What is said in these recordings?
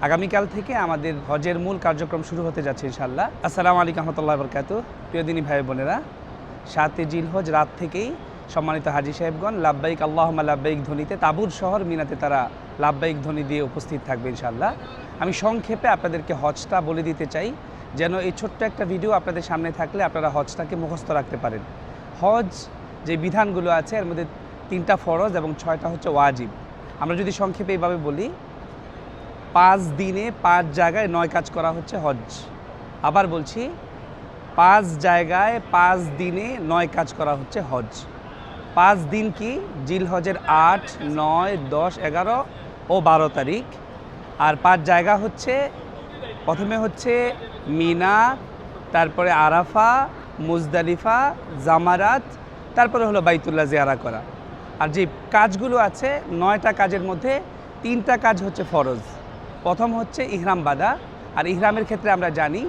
আগামীকাল থেকে আমাদের হজের মূল কার্যক্রম শুরু হতে যাচ্ছে ইনশাআল্লাহ। আসসালামু আলাইকুম রহমতুল্লাহ বরকাতুহ। প্রিয় দিনী ভাই বোনেরা, 7 জিলহজ রাত থেকেই সম্মানিত হাজী সাহেবগণ লাব্বাইক আল্লাহুম্মা লাব্বাইক ধ্বনিতে তাবুর শহর মিনাতে তারা লাব্বাইক ধ্বনি দিয়ে উপস্থিত থাকবে ইনশাআল্লাহ। আমি সংক্ষেপে আপনাদেরকে হজটা বলে দিতে চাই, যেন এই ছোট্ট একটা ভিডিও আপনাদের সামনে থাকলে আপনারা হজটাকে মুখস্থ রাখতে পারেন। হজ যে বিধানগুলো আছে এর মধ্যে 3টা ফরজ এবং 6টা হচ্ছে ওয়াজিব। আমরা যদি সংক্ষেপে এইভাবে বলি, 5 দিনে 5 জায়গায় 9 কাজ করা হচ্ছে হজ। আবার বলছি, 5 জায়গায় 5 দিনে 9 কাজ করা হচ্ছে হজ। 5 দিন কি? জিলহজের 8, 9, 10, 11 ও 12 তারিখ। আর 5 জায়গা হচ্ছে, প্রথমে হচ্ছে মিনা, তারপরে আরাফা, মুজদালিফা, জামারাত, তারপরে হলো বাইতুল্লাহ জিয়ারা করা। আর যে কাজগুলো আছে 9টা কাজের মধ্যে 3টা কাজ হচ্ছে ফরজ। প্রথম হচ্ছে ইহরাম বাঁধা। আর ইহরামের ক্ষেত্রে আমরা জানি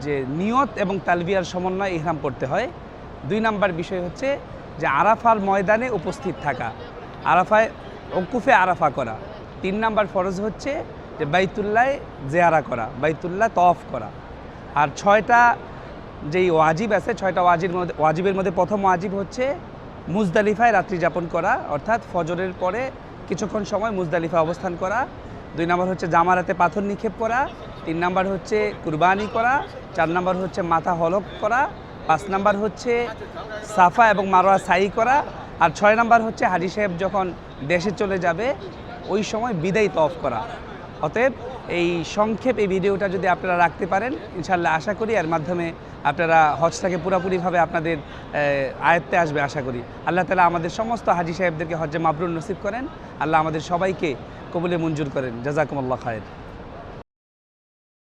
যে নিয়ত এবং তালবিয়ার সমন্বয়ে ইহরাম পড়তে হয়। 2 নাম্বার বিষয় হচ্ছে যে আরাফার ময়দানে উপস্থিত থাকা, আরাফায় ওকুফে আরাফা করা। 3 নাম্বার ফরজ হচ্ছে যে বাইতুল্লাহ জিয়ারা করা, বাইতুল্লাহ তওয়াফ করা। আর 6টা যেই ওয়াজিব আছে, 6টা ওয়াজিবের মধ্যে প্রথম ওয়াজিব হচ্ছে মুজদালিফায় রাত্রি যাপন করা, অর্থাৎ ফজরের পরে কিছুক্ষণ সময় মুজদালিফায় অবস্থান করা। 2 নাম্বার হচ্ছে জামারাতে পাথর নিক্ষেপ করা। 3 নাম্বার হচ্ছে কুরবানি করা। 4 নাম্বার হচ্ছে মাথা হলক করা। 5 নাম্বার হচ্ছে সাফা এবং মারওয়া সাই করা। আর 6 নাম্বার হচ্ছে হাজী সাহেব যখন দেশে চলে যাবে ওই সময় বিদায়ী তওয়াফ করা। অতএব এই সংক্ষেপ এই ভিডিওটা যদি আপনারা রাখতে পারেন, ইনশাআল্লাহ আশা করি এর মাধ্যমে আপনারা হজটাকে পুরোপুরিভাবে আপনাদের আয়ত্তে আসবে আশা করি। আল্লাহ তাআলা আমাদের সমস্ত হাজী সাহেবদেরকে হজ্জে মাবরুর নসিব করেন। আল্লাহ আমাদের সবাইকে কবুলে মঞ্জুর করেন। জাযাকুমুল্লাহ খায়ের।